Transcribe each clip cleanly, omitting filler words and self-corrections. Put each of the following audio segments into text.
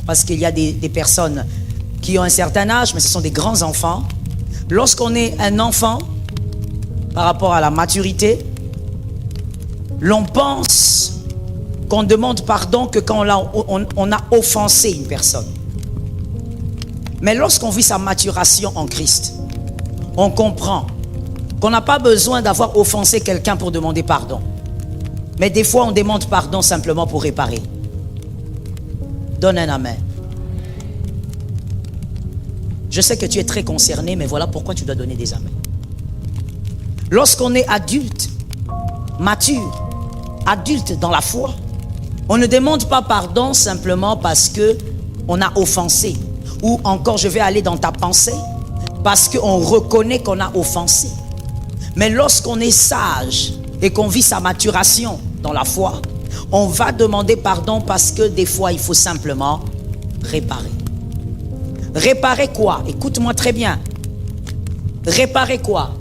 parce qu'il y a des personnes qui ont un certain âge, mais ce sont des grands enfants. Lorsqu'on est un enfant, par rapport à la maturité, l'on pense qu'on demande pardon que quand on a offensé une personne. Mais lorsqu'on vit sa maturation en Christ, on comprend qu'on n'a pas besoin d'avoir offensé quelqu'un pour demander pardon. Mais des fois, on demande pardon simplement pour réparer. Donne un amen. Je sais que tu es très concerné, mais voilà pourquoi tu dois donner des amens. Lorsqu'on est adulte, mature, adulte dans la foi, on ne demande pas pardon simplement parce qu'on a offensé. Ou encore, je vais aller dans ta pensée, parce qu'on reconnaît qu'on a offensé. Mais lorsqu'on est sage et qu'on vit sa maturation dans la foi, on va demander pardon parce que des fois, il faut simplement réparer. Réparer quoi? Écoute-moi très bien. Réparer quoi?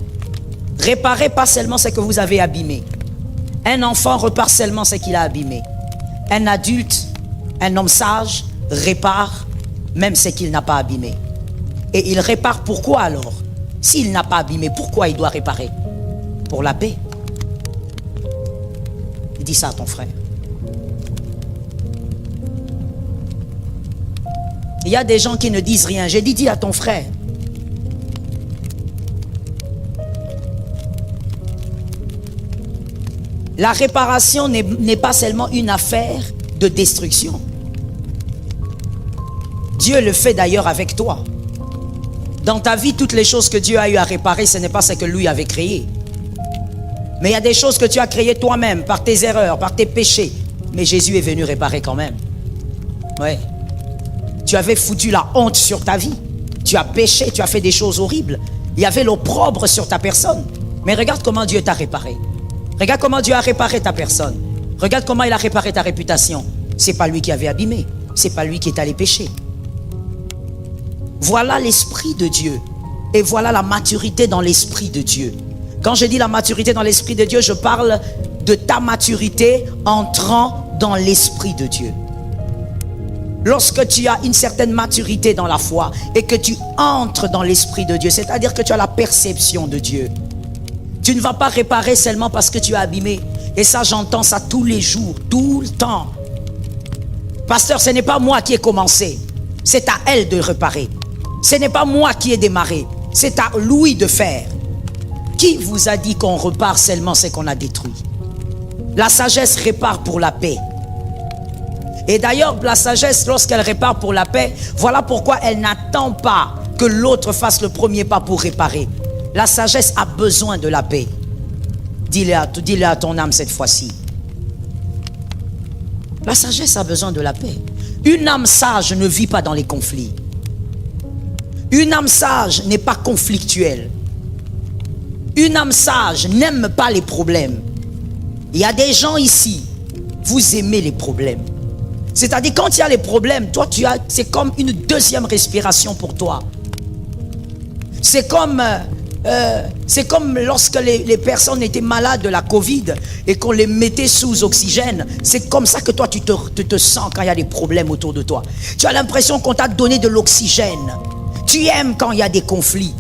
Réparer pas seulement ce que vous avez abîmé. Un enfant repart seulement ce qu'il a abîmé. Un adulte, un homme sage, répare même ce qu'il n'a pas abîmé. Et il répare pourquoi alors? S'il n'a pas abîmé, pourquoi il doit réparer? Pour la paix. Dis ça à ton frère. Il y a des gens qui ne disent rien. J'ai dit, dis à ton frère. La réparation n'est pas seulement une affaire de destruction. Dieu le fait d'ailleurs avec toi. Dans ta vie, toutes les choses que Dieu a eu à réparer, ce n'est pas ce que lui avait créé. Mais il y a des choses que tu as créées toi-même, par tes erreurs, par tes péchés. Mais Jésus est venu réparer quand même. Ouais. Tu avais foutu la honte sur ta vie. Tu as péché, tu as fait des choses horribles. Il y avait l'opprobre sur ta personne. Mais regarde comment Dieu t'a réparé. Regarde comment Dieu a réparé ta personne. Regarde comment il a réparé ta réputation. C'est pas lui qui avait abîmé. C'est pas lui qui est allé pécher. Voilà l'esprit de Dieu. Et voilà la maturité dans l'esprit de Dieu. Quand je dis la maturité dans l'esprit de Dieu, je parle de ta maturité entrant dans l'esprit de Dieu. Lorsque tu as une certaine maturité dans la foi et que tu entres dans l'esprit de Dieu, c'est-à-dire que tu as la perception de Dieu, tu ne vas pas réparer seulement parce que tu as abîmé. Et ça, j'entends ça tous les jours, tout le temps. Pasteur, ce n'est pas moi qui ai commencé. C'est à elle de réparer. Ce n'est pas moi qui ai démarré. C'est à lui de faire. Qui vous a dit qu'on repart seulement ce qu'on a détruit? La sagesse répare pour la paix. Et d'ailleurs, la sagesse, lorsqu'elle répare pour la paix, voilà pourquoi elle n'attend pas que l'autre fasse le premier pas pour réparer. La sagesse a besoin de la paix. Dis-le à ton âme cette fois-ci. La sagesse a besoin de la paix. Une âme sage ne vit pas dans les conflits. Une âme sage n'est pas conflictuelle. Une âme sage n'aime pas les problèmes. Il y a des gens ici, vous aimez les problèmes. C'est-à-dire quand il y a les problèmes, toi c'est comme une deuxième respiration pour toi. C'est comme lorsque les personnes étaient malades de la Covid et qu'on les mettait sous oxygène. C'est comme ça que toi tu te sens quand il y a des problèmes autour de toi. Tu as l'impression qu'on t'a donné de l'oxygène. Tu aimes quand il y a des conflits.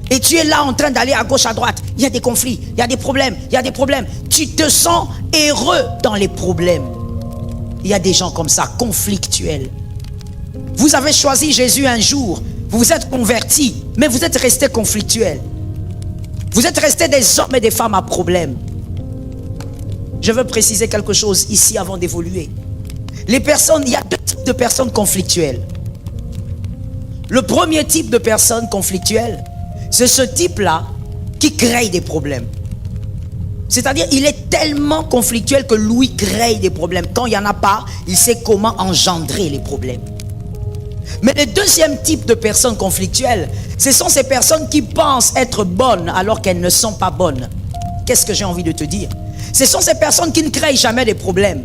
Et tu es là en train d'aller à gauche, à droite. Il y a des conflits, il y a des problèmes, il y a des problèmes. Tu te sens heureux dans les problèmes. Il y a des gens comme ça, conflictuels. Vous avez choisi Jésus un jour. Vous vous êtes convertis, mais vous êtes restés conflictuels. Vous êtes restés des hommes et des femmes à problème. Je veux préciser quelque chose ici avant d'évoluer. Les personnes, il y a deux types de personnes conflictuelles. Le premier type de personne conflictuelle, c'est ce type-là qui crée des problèmes. C'est-à-dire, il est tellement conflictuel que lui crée des problèmes. Quand il n'y en a pas, il sait comment engendrer les problèmes. Mais le deuxième type de personnes conflictuelles, ce sont ces personnes qui pensent être bonnes alors qu'elles ne sont pas bonnes. Qu'est-ce que j'ai envie de te dire? Ce sont ces personnes qui ne créent jamais des problèmes.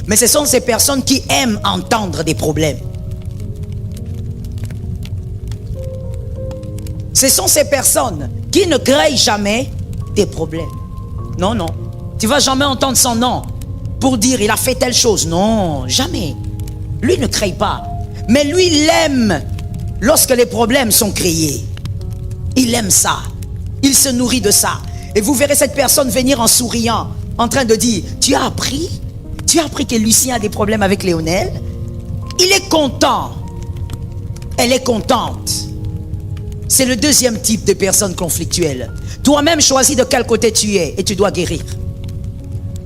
Mais ce sont ces personnes qui aiment entendre des problèmes. Ce sont ces personnes qui ne créent jamais des problèmes. Non, non. Tu ne vas jamais entendre son nom pour dire il a fait telle chose. Non, jamais. Lui ne crée pas. Mais lui, il aime lorsque les problèmes sont créés. Il aime ça. Il se nourrit de ça. Et vous verrez cette personne venir en souriant, en train de dire, tu as appris que Lucien a des problèmes avec Léonel? Il est content. Elle est contente. C'est le deuxième type de personne conflictuelle. Toi-même choisis de quel côté tu es et tu dois guérir.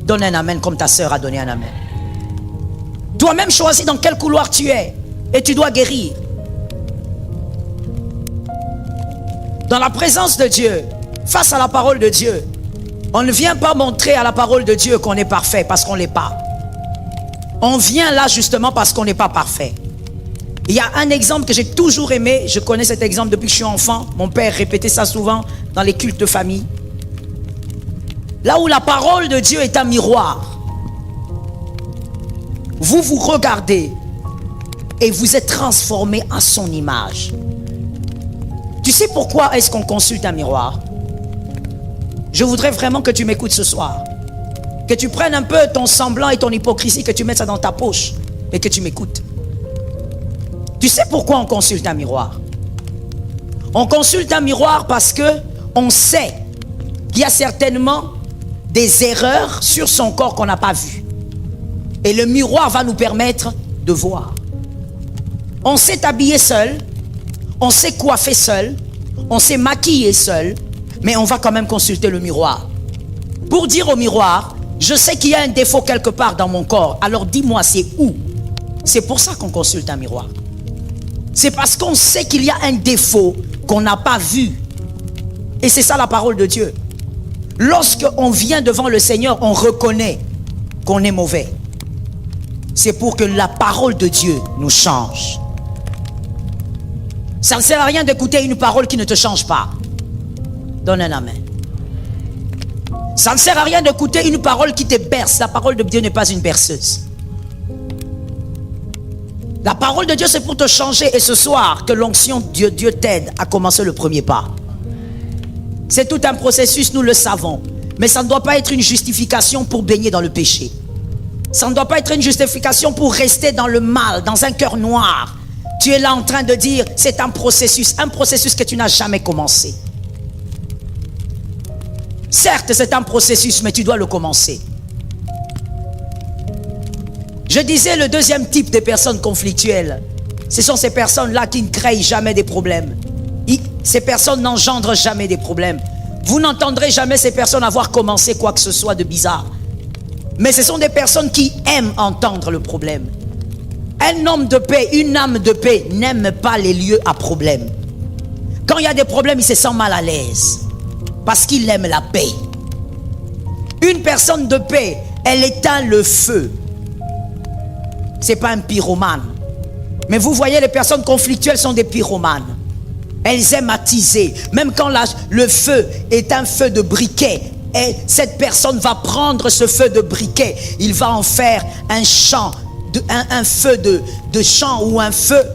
Donne un amen comme ta sœur a donné un amen. Toi-même choisis dans quel couloir tu es et tu dois guérir. Dans la présence de Dieu, face à la parole de Dieu, on ne vient pas montrer à la parole de Dieu qu'on est parfait parce qu'on ne l'est pas. On vient là justement parce qu'on n'est pas parfait. Il y a un exemple que j'ai toujours aimé, je connais cet exemple depuis que je suis enfant, mon père répétait ça souvent dans les cultes de famille. Là où la parole de Dieu est un miroir, vous vous regardez et vous êtes transformé à son image. Tu sais pourquoi est-ce qu'on consulte un miroir? Je voudrais vraiment que tu m'écoutes ce soir. Que tu prennes un peu ton semblant et ton hypocrisie, que tu mettes ça dans ta poche et que tu m'écoutes. Tu sais pourquoi on consulte un miroir? On consulte un miroir parce que on sait qu'il y a certainement des erreurs sur son corps qu'on n'a pas vues. Et le miroir va nous permettre de voir. On s'est habillé seul, on s'est coiffé seul, on s'est maquillé seul, mais on va quand même consulter le miroir. Pour dire au miroir, je sais qu'il y a un défaut quelque part dans mon corps, alors dis-moi c'est où? C'est pour ça qu'on consulte un miroir. C'est parce qu'on sait qu'il y a un défaut qu'on n'a pas vu. Et c'est ça la parole de Dieu. Lorsqu'on vient devant le Seigneur, on reconnaît qu'on est mauvais. C'est pour que la parole de Dieu nous change. Ça ne sert à rien d'écouter une parole qui ne te change pas. Donne un amen. Ça ne sert à rien d'écouter une parole qui te berce. La parole de Dieu n'est pas une berceuse. La parole de Dieu, c'est pour te changer. Et ce soir, que l'onction de Dieu t'aide à commencer le premier pas. C'est tout un processus, nous le savons. Mais ça ne doit pas être une justification pour baigner dans le péché. Ça ne doit pas être une justification pour rester dans le mal, dans un cœur noir. Tu es là en train de dire, c'est un processus que tu n'as jamais commencé. Certes, c'est un processus, mais tu dois le commencer. Je disais le deuxième type de personnes conflictuelles. Ce sont ces personnes-là qui ne créent jamais des problèmes. Ces personnes n'engendrent jamais des problèmes. Vous n'entendrez jamais ces personnes avoir commencé quoi que ce soit de bizarre. Mais ce sont des personnes qui aiment entendre le problème. Un homme de paix, une âme de paix n'aime pas les lieux à problème. Quand il y a des problèmes, il se sent mal à l'aise. Parce qu'il aime la paix. Une personne de paix, elle éteint le feu. C'est pas un pyromane. Mais vous voyez, les personnes conflictuelles sont des pyromanes. Elles aiment attiser. Même quand le feu est un feu de briquet, et cette personne va prendre ce feu de briquet, il va en faire un champ, un feu de champ ou un feu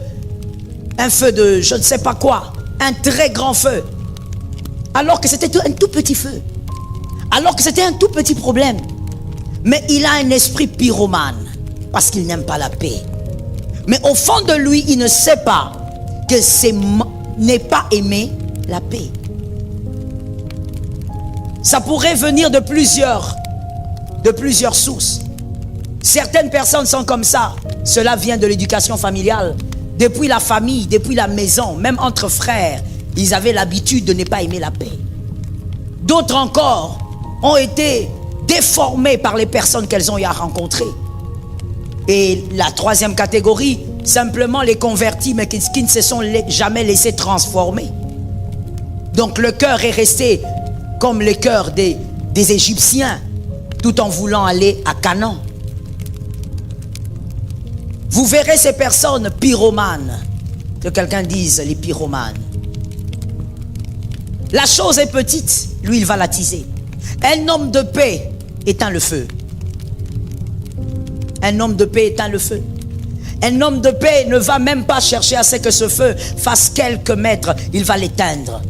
de je ne sais pas quoi, un très grand feu. Alors que c'était un tout petit feu. Alors que c'était un tout petit problème. Mais il a un esprit pyromane. Parce qu'il n'aime pas la paix. Mais au fond de lui, il ne sait pas que n'est pas aimer la paix. Ça pourrait venir de plusieurs sources. Certaines personnes sont comme ça. Cela vient de l'éducation familiale. Depuis la famille, depuis la maison, même entre frères, ils avaient l'habitude de ne pas aimer la paix. D'autres encore ont été déformés par les personnes qu'elles ont eu à rencontrer. Et la troisième catégorie, simplement les convertis, mais qui ne se sont jamais laissés transformer. Donc le cœur est resté comme le cœur des Égyptiens, tout en voulant aller à Canaan. Vous verrez ces personnes pyromanes, que quelqu'un dise les pyromanes. La chose est petite, lui il va l'attiser. Un homme de paix éteint le feu. Un homme de paix éteint le feu. Un homme de paix ne va même pas chercher à ce que ce feu fasse quelques mètres. Il va l'éteindre.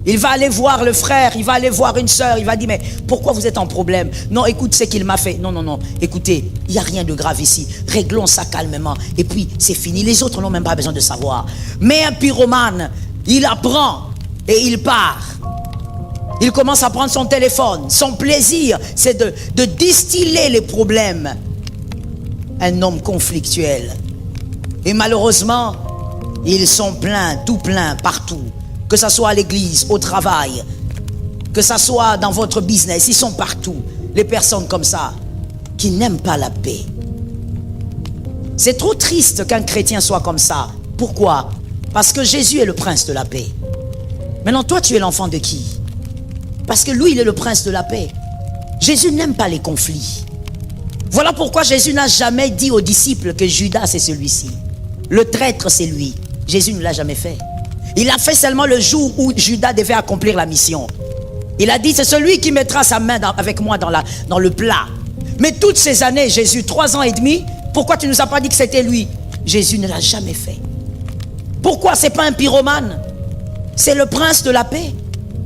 Il va aller voir le frère, il va aller voir une sœur, il va dire, mais pourquoi vous êtes en problème? Non, écoute ce qu'il m'a fait. Non, non, non, écoutez, il n'y a rien de grave ici. Réglons ça calmement. Et puis, c'est fini. Les autres n'ont même pas besoin de savoir. Mais un pyromane, il apprend et il part. Il commence à prendre son téléphone. Son plaisir, c'est de distiller les problèmes. Un homme conflictuel. Et malheureusement, ils sont pleins, tout pleins, partout. Que ce soit à l'église, au travail, que ce soit dans votre business, ils sont partout. Les personnes comme ça, qui n'aiment pas la paix. C'est trop triste qu'un chrétien soit comme ça. Pourquoi? Parce que Jésus est le prince de la paix. Maintenant, toi, tu es l'enfant de qui? Parce que lui, il est le prince de la paix. Jésus n'aime pas les conflits. Voilà pourquoi Jésus n'a jamais dit aux disciples que Judas, c'est celui-ci. Le traître, c'est lui. Jésus ne l'a jamais fait. Il l'a fait seulement le jour où Judas devait accomplir la mission. Il a dit, c'est celui qui mettra sa main avec moi dans le plat. Mais toutes ces années, Jésus, 3 ans et demi, pourquoi tu ne nous as pas dit que c'était lui? Jésus ne l'a jamais fait. Pourquoi? Ce n'est pas un pyromane. C'est le prince de la paix.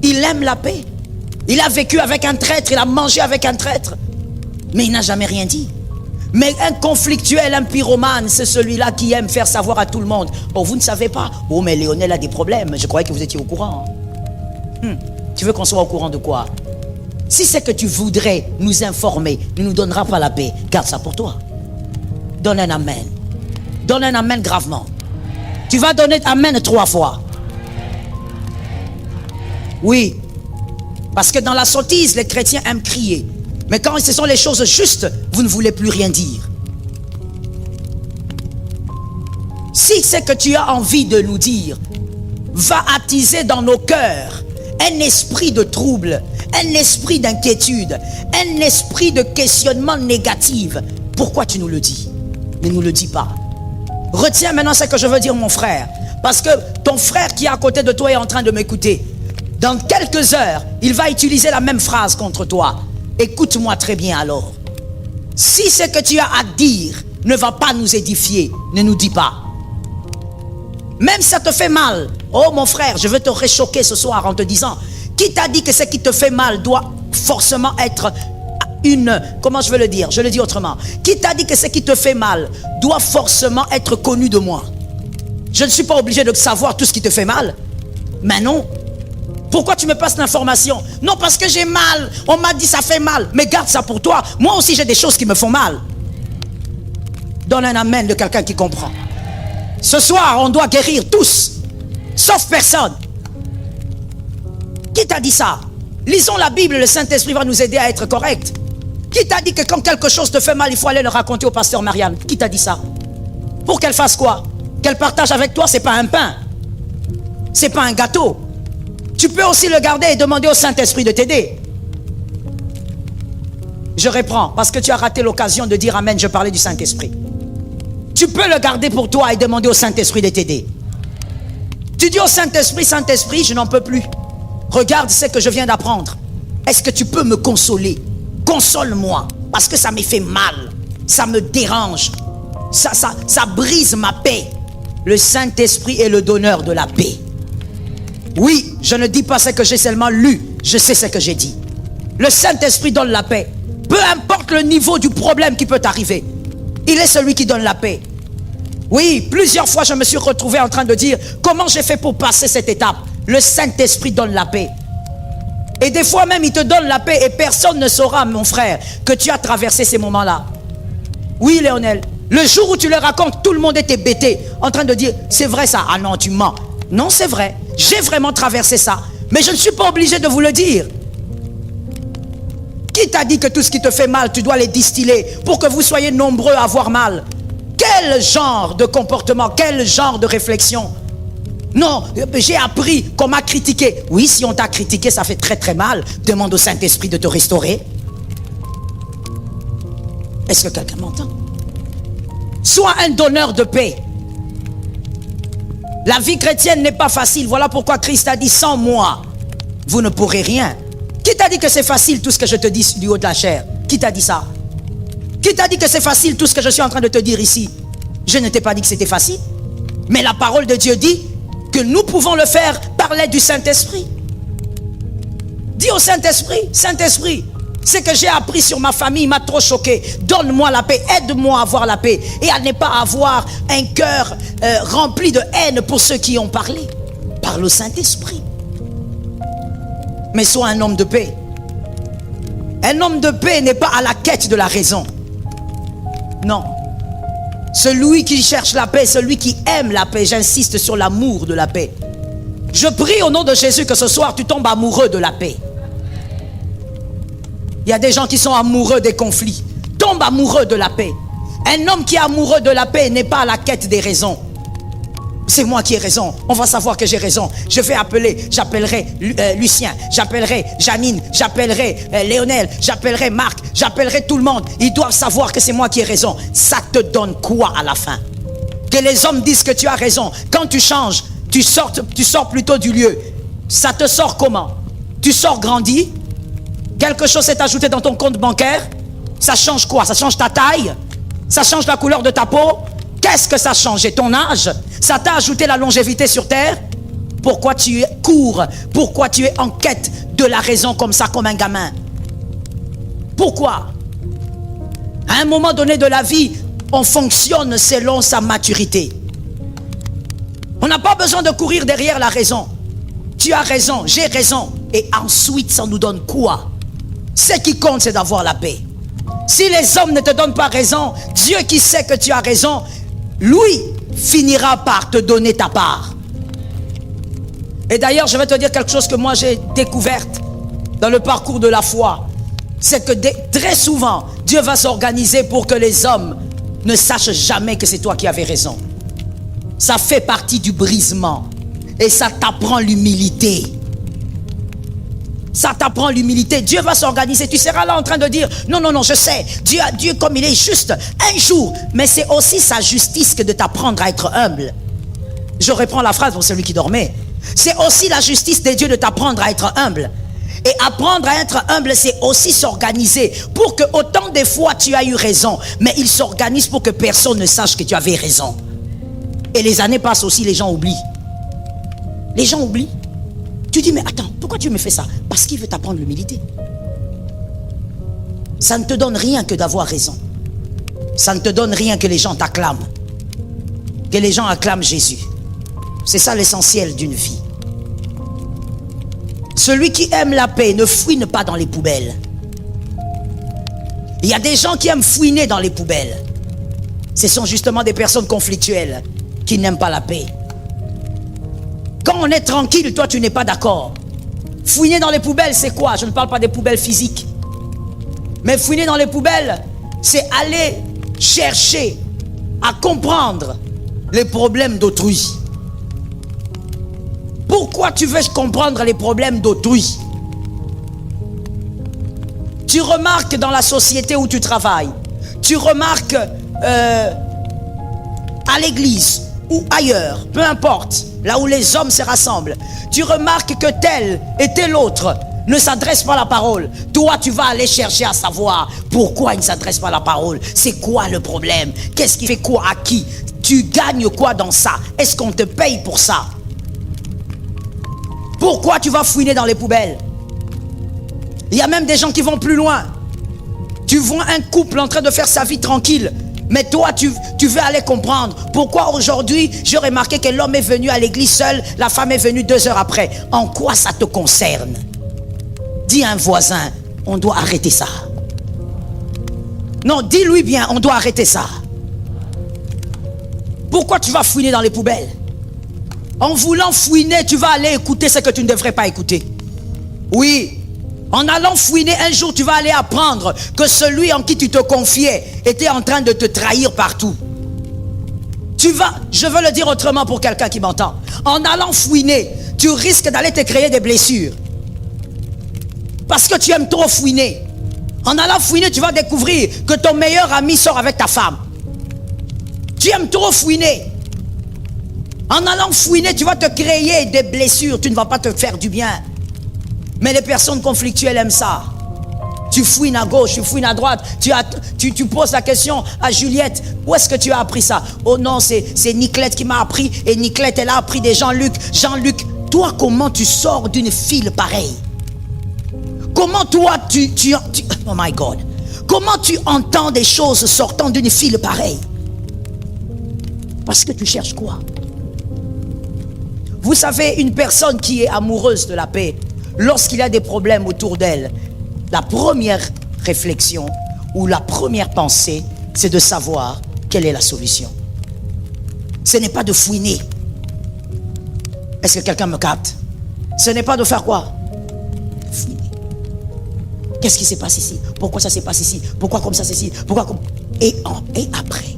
Il aime la paix. Il a vécu avec un traître, il a mangé avec un traître. Mais il n'a jamais rien dit. Mais un conflictuel, un pyromane, c'est celui-là qui aime faire savoir à tout le monde. Oh, vous ne savez pas. Oh, mais Léonel a des problèmes. Je croyais que vous étiez au courant. Tu veux qu'on soit au courant de quoi? Si c'est que tu voudrais nous informer, ne nous donnera pas la paix. Garde ça pour toi. Donne un amen. Donne un amen gravement. Tu vas donner amen 3 fois. Oui. Parce que dans la sottise, les chrétiens aiment crier. Mais quand ce sont les choses justes, vous ne voulez plus rien dire. Si c'est que tu as envie de nous dire, va attiser dans nos cœurs un esprit de trouble, un esprit d'inquiétude, un esprit de questionnement négatif. Pourquoi tu nous le dis? Ne nous le dis pas. Retiens maintenant ce que je veux dire, mon frère. Parce que ton frère qui est à côté de toi est en train de m'écouter. Dans quelques heures, il va utiliser la même phrase contre toi. Écoute-moi très bien alors. Si ce que tu as à dire ne va pas nous édifier, ne nous dis pas. Même si ça te fait mal. Oh mon frère, je veux te réchoquer ce soir en te disant, qui t'a dit que ce qui te fait mal doit forcément être comment je veux le dire? Je le dis autrement. Qui t'a dit que ce qui te fait mal doit forcément être connu de moi? Je ne suis pas obligé de savoir tout ce qui te fait mal. Mais non. Pourquoi tu me passes l'information? Non, parce que j'ai mal. On m'a dit ça fait mal. Mais garde ça pour toi. Moi aussi, j'ai des choses qui me font mal. Donne un amen de quelqu'un qui comprend. Ce soir, on doit guérir tous. Sauf personne. Qui t'a dit ça? Lisons la Bible, le Saint-Esprit va nous aider à être corrects. Qui t'a dit que quand quelque chose te fait mal, il faut aller le raconter au pasteur Marianne? Qui t'a dit ça? Pour qu'elle fasse quoi? Qu'elle partage avec toi, c'est pas un pain. C'est pas un gâteau. Tu peux aussi le garder et demander au Saint-Esprit de t'aider. Je reprends, parce que tu as raté l'occasion de dire amen, je parlais du Saint-Esprit. Tu peux le garder pour toi et demander au Saint-Esprit de t'aider. Tu dis au Saint-Esprit, Saint-Esprit, je n'en peux plus. Regarde ce que je viens d'apprendre. Est-ce que tu peux me consoler? Console-moi, parce que ça me fait mal. Ça me dérange. Ça brise ma paix. Le Saint-Esprit est le donneur de la paix. Oui, je ne dis pas ce que j'ai seulement lu, je sais ce que j'ai dit. Le Saint-Esprit donne la paix. Peu importe le niveau du problème qui peut arriver, il est celui qui donne la paix. Oui, plusieurs fois je me suis retrouvé en train de dire, comment j'ai fait pour passer cette étape? Le Saint-Esprit donne la paix. Et des fois même, il te donne la paix et personne ne saura, mon frère, que tu as traversé ces moments-là. Oui, Léonel, le jour où tu le racontes, tout le monde était bêté, en train de dire, c'est vrai ça? Ah non, tu mens. Non, c'est vrai. J'ai vraiment traversé ça. Mais je ne suis pas obligé de vous le dire. Qui t'a dit que tout ce qui te fait mal, tu dois les distiller pour que vous soyez nombreux à avoir mal? Quel genre de comportement, quel genre de réflexion? Non, j'ai appris qu'on m'a critiqué. Oui, si on t'a critiqué, ça fait très très mal. Demande au Saint-Esprit de te restaurer. Est-ce que quelqu'un m'entend? Sois un donneur de paix. La vie chrétienne n'est pas facile. Voilà pourquoi Christ a dit, sans moi, vous ne pourrez rien. Qui t'a dit que c'est facile tout ce que je te dis du haut de la chair? Qui t'a dit ça? Qui t'a dit que c'est facile tout ce que je suis en train de te dire ici? Je ne t'ai pas dit que c'était facile. Mais la parole de Dieu dit que nous pouvons le faire par l'aide du Saint-Esprit. Dis au Saint-Esprit, Saint-Esprit, ce que j'ai appris sur ma famille m'a trop choqué. Donne-moi la paix, aide-moi à avoir la paix et à ne pas avoir un cœur rempli de haine pour ceux qui ont parlé. Parle au Saint-Esprit. Mais sois un homme de paix. Un homme de paix n'est pas à la quête de la raison. Non. Celui qui cherche la paix, celui qui aime la paix, j'insiste sur l'amour de la paix. Je prie au nom de Jésus que ce soir tu tombes amoureux de la paix. Il y a des gens qui sont amoureux des conflits. Tombe amoureux de la paix. Un homme qui est amoureux de la paix n'est pas à la quête des raisons. C'est moi qui ai raison. On va savoir que j'ai raison. Je vais appeler, j'appellerai Lucien, j'appellerai Janine, j'appellerai Léonel, j'appellerai Marc, j'appellerai tout le monde. Ils doivent savoir que c'est moi qui ai raison. Ça te donne quoi à la fin? Que les hommes disent que tu as raison. Quand tu changes, tu sors plutôt du lieu. Ça te sort comment? Tu sors grandi? Quelque chose s'est ajouté dans ton compte bancaire? Ça change quoi? Ça change ta taille? Ça change la couleur de ta peau? Qu'est-ce que ça a changé? Ton âge? Ça t'a ajouté la longévité sur terre? Pourquoi tu cours? Pourquoi tu es en quête de la raison comme ça, comme un gamin? Pourquoi? À un moment donné de la vie, on fonctionne selon sa maturité. On n'a pas besoin de courir derrière la raison. Tu as raison, j'ai raison. Et ensuite, ça nous donne quoi? Ce qui compte, c'est d'avoir la paix. Si les hommes ne te donnent pas raison, Dieu qui sait que tu as raison, lui finira par te donner ta part. Et d'ailleurs, je vais te dire quelque chose que moi j'ai découverte dans le parcours de la foi. C'est que très souvent, Dieu va s'organiser pour que les hommes ne sachent jamais que c'est toi qui avais raison. Ça fait partie du brisement. Et ça t'apprend l'humilité. Ça t'apprend l'humilité. Dieu va s'organiser. Tu seras là en train de dire, non, non, non, je sais. Dieu comme il est juste, un jour. Mais c'est aussi sa justice que de t'apprendre à être humble. Je reprends la phrase pour celui qui dormait. C'est aussi la justice de Dieu de t'apprendre à être humble. Et apprendre à être humble, c'est aussi s'organiser pour que autant de fois tu as eu raison, mais il s'organise pour que personne ne sache que tu avais raison. Et les années passent aussi, les gens oublient. Les gens oublient. Tu dis, mais attends, pourquoi tu me fais ça? Parce qu'il veut t'apprendre l'humilité. Ça ne te donne rien que d'avoir raison. Ça ne te donne rien que les gens t'acclament. Que les gens acclament Jésus. C'est ça l'essentiel d'une vie. Celui qui aime la paix ne fouine pas dans les poubelles. Il y a des gens qui aiment fouiner dans les poubelles. Ce sont justement des personnes conflictuelles qui n'aiment pas la paix. Quand on est tranquille, toi tu n'es pas d'accord. Fouiner dans les poubelles, c'est quoi? Je ne parle pas des poubelles physiques. Mais fouiner dans les poubelles, c'est aller chercher à comprendre les problèmes d'autrui. Pourquoi tu veux comprendre les problèmes d'autrui? Tu remarques dans la société où tu travailles, tu remarques à l'église ou ailleurs, peu importe, là où les hommes se rassemblent, tu remarques que tel et tel autre ne s'adresse pas la parole. Toi, tu vas aller chercher à savoir pourquoi il ne s'adresse pas la parole. C'est quoi le problème? Qu'est-ce qui fait quoi à qui? Tu gagnes quoi dans ça? Est-ce qu'on te paye pour ça? Pourquoi tu vas fouiner dans les poubelles? Il y a même des gens qui vont plus loin. Tu vois un couple en train de faire sa vie tranquille, mais toi tu veux aller comprendre pourquoi aujourd'hui j'ai remarqué que l'homme est venu à l'église seul, la femme est venue 2 heures après. En quoi ça te concerne? Dis à un voisin, on doit arrêter ça. Non, dis-lui bien, on doit arrêter ça. Pourquoi tu vas fouiner dans les poubelles? En voulant fouiner, tu vas aller écouter ce que tu ne devrais pas écouter. Oui, en allant fouiner, un jour tu vas aller apprendre que celui en qui tu te confiais était en train de te trahir partout. Je veux le dire autrement pour quelqu'un qui m'entend. En allant fouiner, tu risques d'aller te créer des blessures. Parce que tu aimes trop fouiner. En allant fouiner, tu vas découvrir que ton meilleur ami sort avec ta femme. Tu aimes trop fouiner. En allant fouiner, tu vas te créer des blessures. Tu ne vas pas te faire du bien. Mais les personnes conflictuelles aiment ça. Tu fouines à gauche, tu fouines à droite. Tu poses la question à Juliette. Où est-ce que tu as appris ça? Oh non, c'est Niclette qui m'a appris. Et Niclette, elle a appris des Jean-Luc. Jean-Luc, toi, comment tu sors d'une file pareille? Comment toi, oh my God, comment tu entends des choses sortant d'une file pareille? Parce que tu cherches quoi? Vous savez, une personne qui est amoureuse de la paix, lorsqu'il y a des problèmes autour d'elle, la première réflexion ou la première pensée, c'est de savoir quelle est la solution. Ce n'est pas de fouiner. Est-ce que quelqu'un me capte? Ce n'est pas de faire quoi? Fouiner. Qu'est-ce qui se passe ici? Pourquoi ça se passe ici? Pourquoi comme ça c'est ici? Pourquoi comme... Et après,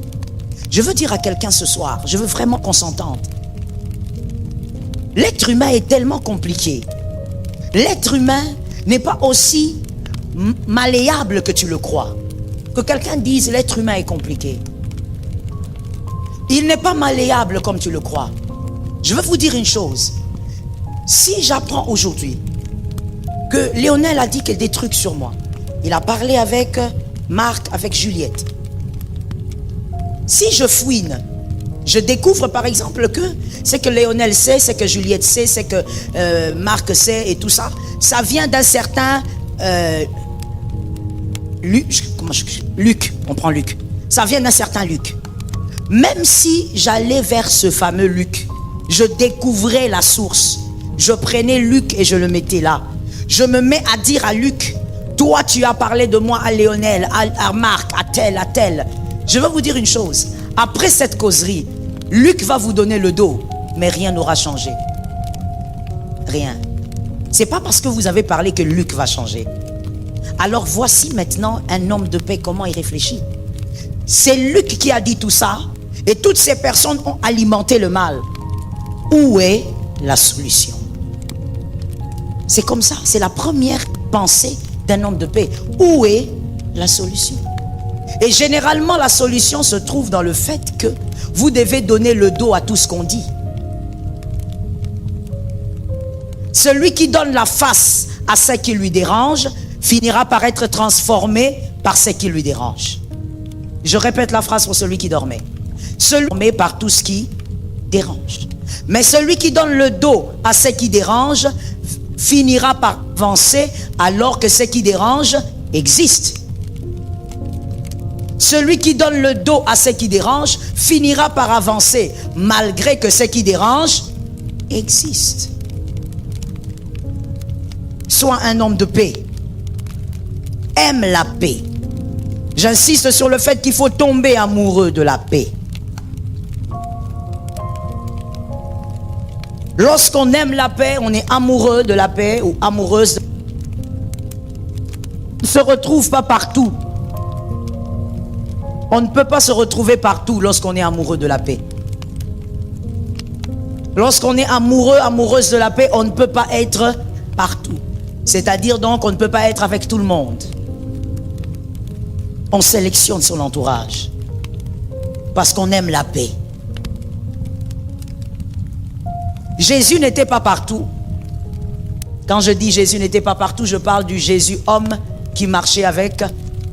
je veux dire à quelqu'un ce soir, je veux vraiment qu'on s'entende. L'être humain est tellement compliqué. L'être humain n'est pas aussi malléable que tu le crois. Que quelqu'un dise l'être humain est compliqué. Il n'est pas malléable comme tu le crois. Je veux vous dire une chose. Si j'apprends aujourd'hui que Lionel a dit des trucs sur moi, il a parlé avec Marc, avec Juliette. Si je fouine, je découvre par exemple que c'est que Lionel sait, c'est que Juliette sait, c'est que Marc sait et tout ça. Ça vient d'un certain Luc, on prend Luc. Ça vient d'un certain Luc. Même si j'allais vers ce fameux Luc, je découvrais la source. Je prenais Luc et je le mettais là. Je me mets à dire à Luc, toi tu as parlé de moi à Lionel, à Marc, à tel. Je veux vous dire une chose. Après cette causerie, Luc va vous donner le dos, mais rien n'aura changé. Rien. C'est pas parce que vous avez parlé que Luc va changer. Alors voici maintenant un homme de paix, comment il réfléchit. C'est Luc qui a dit tout ça, et toutes ces personnes ont alimenté le mal. Où est la solution? C'est comme ça, c'est la première pensée d'un homme de paix. Où est la solution? Et généralement, la solution se trouve dans le fait que vous devez donner le dos à tout ce qu'on dit. Celui qui donne la face à ce qui lui dérange finira par être transformé par ce qui lui dérange. Je répète la phrase pour celui qui dormait. Celui qui par tout ce qui dérange. Mais celui qui donne le dos à ce qui dérange finira par avancer alors que ce qui dérange existe. Celui qui donne le dos à ce qui dérange finira par avancer malgré que ce qui dérange existe. Sois un homme de paix. Aime la paix. J'insiste sur le fait qu'il faut tomber amoureux de la paix. Lorsqu'on aime la paix, on est amoureux de la paix ou amoureuse. On ne se retrouve pas partout. On ne peut pas se retrouver partout lorsqu'on est amoureux de la paix. Lorsqu'on est amoureux, amoureuse de la paix, on ne peut pas être partout. C'est-à-dire donc, on ne peut pas être avec tout le monde. On sélectionne son entourage parce qu'on aime la paix. Jésus n'était pas partout. Quand je dis Jésus n'était pas partout, je parle du Jésus homme qui marchait avec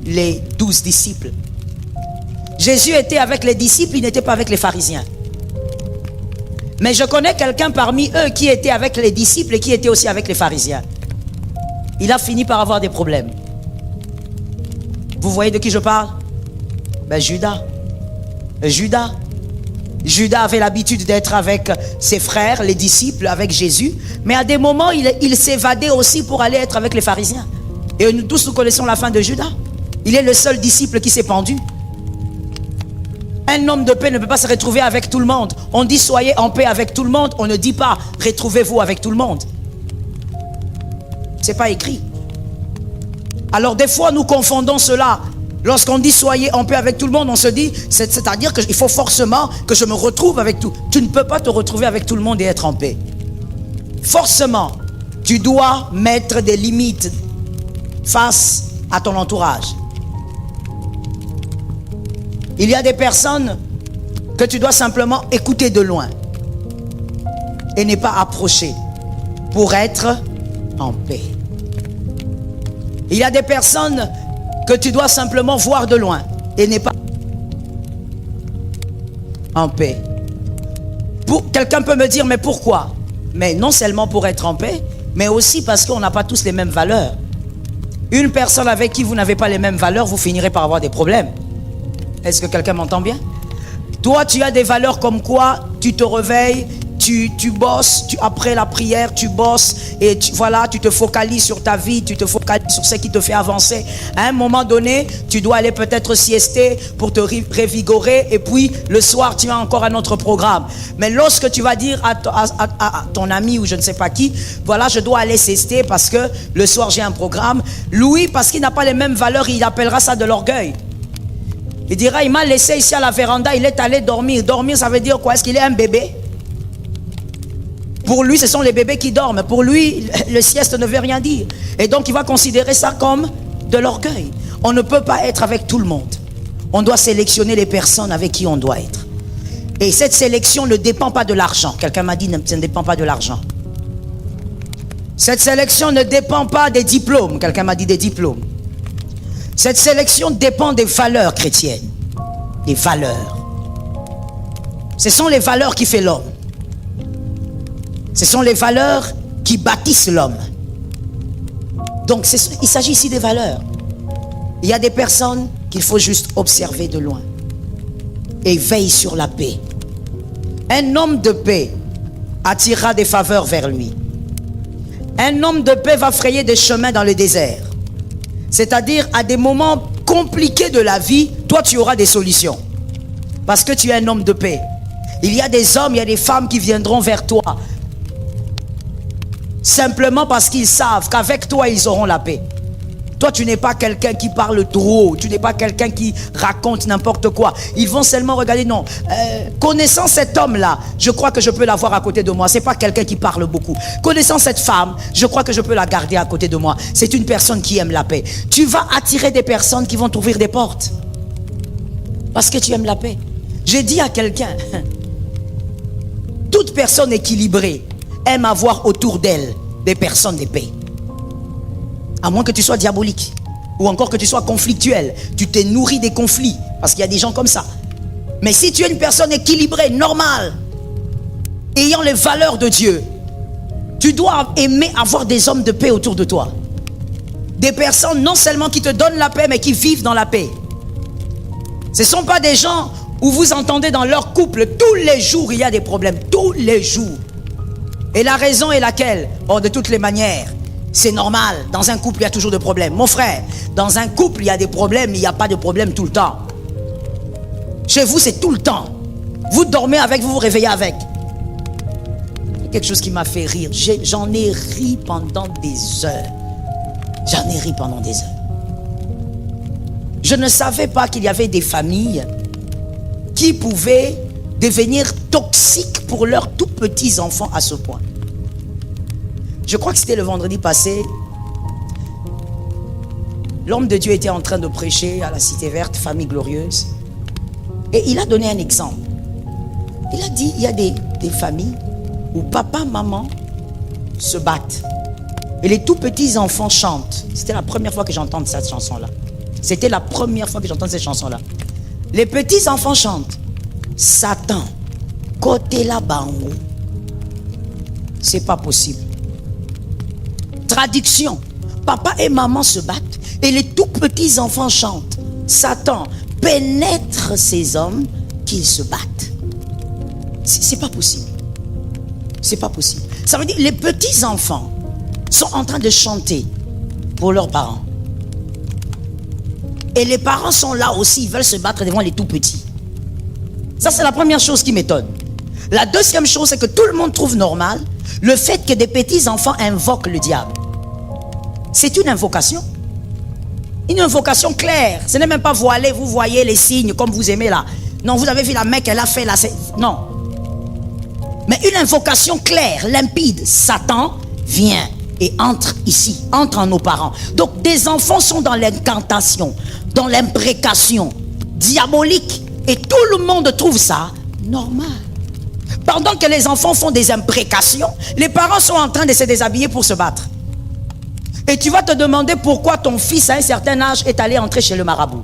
les 12 disciples. Jésus était avec les disciples, il n'était pas avec les pharisiens. Mais je connais quelqu'un parmi eux qui était avec les disciples et qui était aussi avec les pharisiens. Il a fini par avoir des problèmes. Vous voyez de qui je parle? Judas. Judas avait l'habitude d'être avec ses frères, les disciples, avec Jésus. Mais à des moments, il s'évadait aussi pour aller être avec les pharisiens. Et nous tous, nous connaissons la fin de Judas. Il est le seul disciple qui s'est pendu. Un homme de paix ne peut pas se retrouver avec tout le monde. On dit soyez en paix avec tout le monde. On ne dit pas retrouvez-vous avec tout le monde. C'est pas écrit. Alors des fois nous confondons cela. Lorsqu'on dit soyez en paix avec tout le monde, on se dit, c'est-à-dire qu'il faut forcément que je me retrouve avec tout. Tu ne peux pas te retrouver avec tout le monde et être en paix. Forcément, tu dois mettre des limites face à ton entourage. Il y a des personnes que tu dois simplement écouter de loin et ne pas approcher pour être en paix. Il y a des personnes que tu dois simplement voir de loin et ne pas en paix. Quelqu'un peut me dire, mais pourquoi? Mais non seulement pour être en paix, mais aussi parce qu'on n'a pas tous les mêmes valeurs. Une personne avec qui vous n'avez pas les mêmes valeurs, vous finirez par avoir des problèmes. Est-ce que quelqu'un m'entend bien? Toi, tu as des valeurs comme quoi tu te réveilles, tu bosses, après la prière, tu bosses et voilà, tu te focalises sur ta vie, tu te focalises sur ce qui te fait avancer. À un moment donné, tu dois aller peut-être siester pour te revigorer et puis le soir, tu as encore un autre programme. Mais lorsque tu vas dire à ton ami ou je ne sais pas qui, voilà, je dois aller siester parce que le soir, j'ai un programme. Louis, parce qu'il n'a pas les mêmes valeurs, il appellera ça de l'orgueil. Il dira, il m'a laissé ici à la véranda, il est allé dormir. Dormir, ça veut dire quoi? Est-ce qu'il est un bébé? Pour lui, ce sont les bébés qui dorment. Pour lui, le sieste ne veut rien dire. Et donc, il va considérer ça comme de l'orgueil. On ne peut pas être avec tout le monde. On doit sélectionner les personnes avec qui on doit être. Et cette sélection ne dépend pas de l'argent. Quelqu'un m'a dit, ça ne dépend pas de l'argent. Cette sélection ne dépend pas des diplômes. Quelqu'un m'a dit des diplômes. Cette sélection dépend des valeurs chrétiennes. Des valeurs. Ce sont les valeurs qui font l'homme. Ce sont les valeurs qui bâtissent l'homme. Donc, il s'agit ici des valeurs. Il y a des personnes qu'il faut juste observer de loin. Et veille sur la paix. Un homme de paix attirera des faveurs vers lui. Un homme de paix va frayer des chemins dans le désert. C'est-à-dire, à des moments compliqués de la vie, toi, tu auras des solutions. Parce que tu es un homme de paix. Il y a des hommes, il y a des femmes qui viendront vers toi. Simplement parce qu'ils savent qu'avec toi, ils auront la paix. Toi, tu n'es pas quelqu'un qui parle trop. Tu n'es pas quelqu'un qui raconte n'importe quoi. Ils vont seulement regarder, non. Connaissant cet homme-là, je crois que je peux l'avoir à côté de moi. Ce n'est pas quelqu'un qui parle beaucoup. Connaissant cette femme, je crois que je peux la garder à côté de moi. C'est une personne qui aime la paix. Tu vas attirer des personnes qui vont t'ouvrir des portes. Parce que tu aimes la paix. J'ai dit à quelqu'un, toute personne équilibrée aime avoir autour d'elle des personnes de paix. À moins que tu sois diabolique ou encore que tu sois conflictuel. Tu te nourris des conflits parce qu'il y a des gens comme ça. Mais si tu es une personne équilibrée, normale, ayant les valeurs de Dieu, tu dois aimer avoir des hommes de paix autour de toi. Des personnes non seulement qui te donnent la paix mais qui vivent dans la paix. Ce ne sont pas des gens où vous entendez dans leur couple tous les jours il y a des problèmes, tous les jours. Et la raison est laquelle? Oh, de toutes les manières, c'est normal. Dans un couple, il y a toujours des problèmes. Mon frère, dans un couple, il y a des problèmes, mais il n'y a pas de problème tout le temps. Chez vous, c'est tout le temps. Vous dormez avec, vous vous réveillez avec. Quelque chose qui m'a fait rire. J'en ai ri pendant des heures. J'en ai ri pendant des heures. Je ne savais pas qu'il y avait des familles qui pouvaient devenir toxiques pour leurs tout petits enfants à ce point. Je crois que c'était le vendredi passé. L'homme de Dieu était en train de prêcher à la Cité Verte, famille glorieuse. Et il a donné un exemple. Il a dit, il y a des familles où papa, maman se battent. Et les tout petits enfants chantent. C'était la première fois que j'entends cette chanson-là. C'était la première fois que j'entends cette chanson-là. Les petits enfants chantent. Satan, côté là-bas, c'est pas possible. Traduction, papa et maman se battent et les tout petits enfants chantent. Satan pénètre ces hommes qu'ils se battent. C'est pas possible. C'est pas possible. Ça veut dire les petits enfants sont en train de chanter pour leurs parents. Et les parents sont là aussi, ils veulent se battre devant les tout petits. Ça, c'est la première chose qui m'étonne. La deuxième chose, c'est que tout le monde trouve normal le fait que des petits enfants invoquent le diable. C'est une invocation. Une invocation claire. Ce n'est même pas voilé, vous voyez les signes comme vous aimez là. Non, vous avez vu la main qu'elle a fait là. Non. Mais une invocation claire, limpide. Satan vient et entre ici, entre en nos parents. Donc des enfants sont dans l'incantation, dans l'imprécation diabolique. Et tout le monde trouve ça normal. Pendant que les enfants font des imprécations, les parents sont en train de se déshabiller pour se battre. Et tu vas te demander pourquoi ton fils à un certain âge est allé entrer chez le marabout.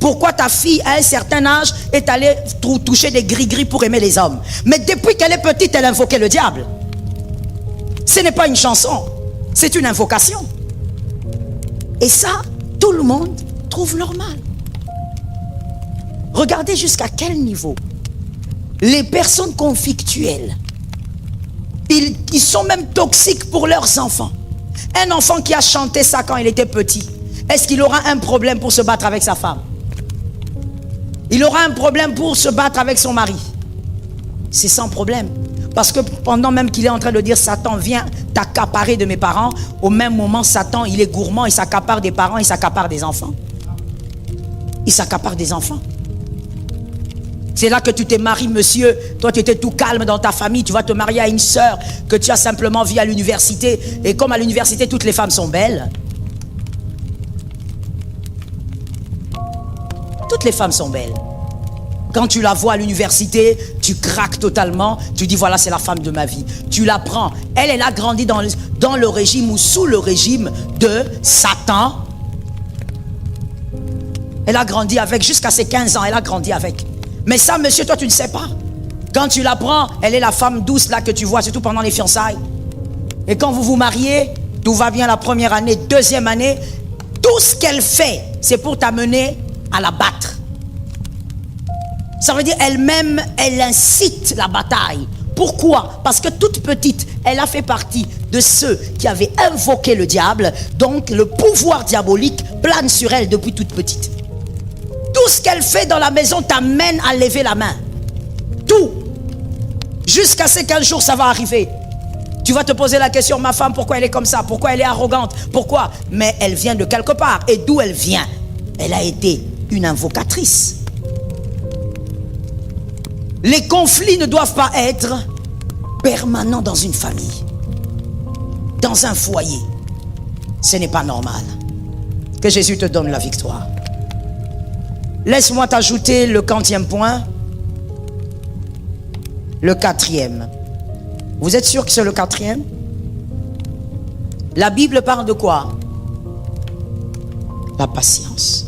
Pourquoi ta fille à un certain âge est allée toucher des gris-gris pour aimer les hommes. Mais depuis qu'elle est petite, elle invoquait le diable. Ce n'est pas une chanson, c'est une invocation. Et ça, tout le monde trouve normal. Regardez jusqu'à quel niveau. Les personnes conflictuelles, ils sont même toxiques pour leurs enfants. Un enfant qui a chanté ça quand il était petit, est-ce qu'il aura un problème pour se battre avec sa femme? Il aura un problème pour se battre avec son mari? C'est sans problème. Parce que pendant même qu'il est en train de dire Satan vient t'accaparer de mes parents, au même moment Satan il est gourmand, il s'accapare des parents, il s'accapare des enfants. Il s'accapare des enfants. C'est là que tu t'es marié, monsieur. Toi, tu étais tout calme dans ta famille. Tu vas te marier à une sœur que tu as simplement vue à l'université. Et comme à l'université, toutes les femmes sont belles. Toutes les femmes sont belles. Quand tu la vois à l'université, tu craques totalement. Tu dis, voilà, c'est la femme de ma vie. Tu la prends. Elle a grandi dans le régime ou sous le régime de Satan. Elle a grandi avec, jusqu'à ses 15 ans, elle a grandi avec. Mais ça, monsieur, toi, tu ne sais pas. Quand tu la prends, elle est la femme douce là que tu vois, surtout pendant les fiançailles. Et quand vous vous mariez, tout va bien la première année, deuxième année, tout ce qu'elle fait, c'est pour t'amener à la battre. Ça veut dire elle-même, elle incite la bataille. Pourquoi? Parce que toute petite, elle a fait partie de ceux qui avaient invoqué le diable. Donc le pouvoir diabolique plane sur elle depuis toute petite. Tout ce qu'elle fait dans la maison t'amène à lever la main. Tout. Jusqu'à ce qu'un jour ça va arriver. Tu vas te poser la question, ma femme, pourquoi elle est comme ça? Pourquoi elle est arrogante? Pourquoi? Mais elle vient de quelque part. Et d'où elle vient? Elle a été une invocatrice. Les conflits ne doivent pas être permanents dans une famille, dans un foyer. Ce n'est pas normal. Que Jésus te donne la victoire. Laisse-moi t'ajouter le 40e point. Le 4e. Vous êtes sûr que c'est le 4e? La Bible parle de quoi? La patience.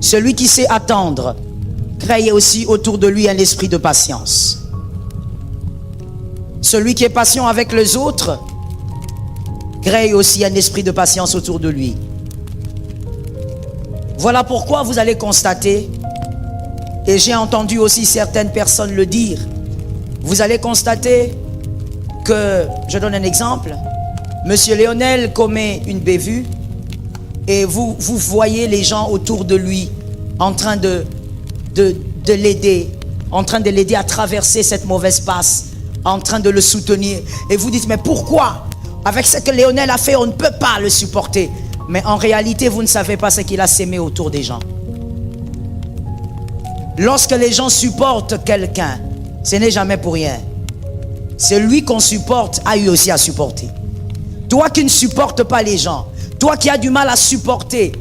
Celui qui sait attendre crée aussi autour de lui un esprit de patience. Celui qui est patient avec les autres crée aussi un esprit de patience autour de lui. Voilà pourquoi vous allez constater, et j'ai entendu aussi certaines personnes le dire, vous allez constater que, je donne un exemple, Monsieur Lionel commet une bévue et vous voyez les gens autour de lui en train de l'aider, en train de l'aider à traverser cette mauvaise passe, en train de le soutenir. Et vous dites, mais pourquoi? Avec ce que Lionel a fait, on ne peut pas le supporter. Mais en réalité, vous ne savez pas ce qu'il a sémé autour des gens. Lorsque les gens supportent quelqu'un, ce n'est jamais pour rien. Celui qu'on supporte a eu aussi à supporter. Toi qui ne supportes pas les gens, toi qui as du mal à supporter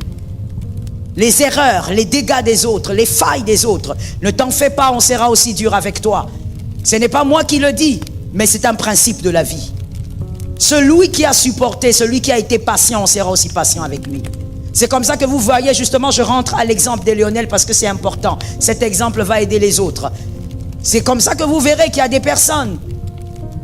les erreurs, les dégâts des autres, les failles des autres, ne t'en fais pas, on sera aussi dur avec toi. Ce n'est pas moi qui le dis, mais c'est un principe de la vie. Celui qui a supporté, celui qui a été patient, on sera aussi patient avec lui. C'est comme ça que vous voyez, justement, je rentre à l'exemple de Lionel parce que c'est important. Cet exemple va aider les autres. C'est comme ça que vous verrez qu'il y a des personnes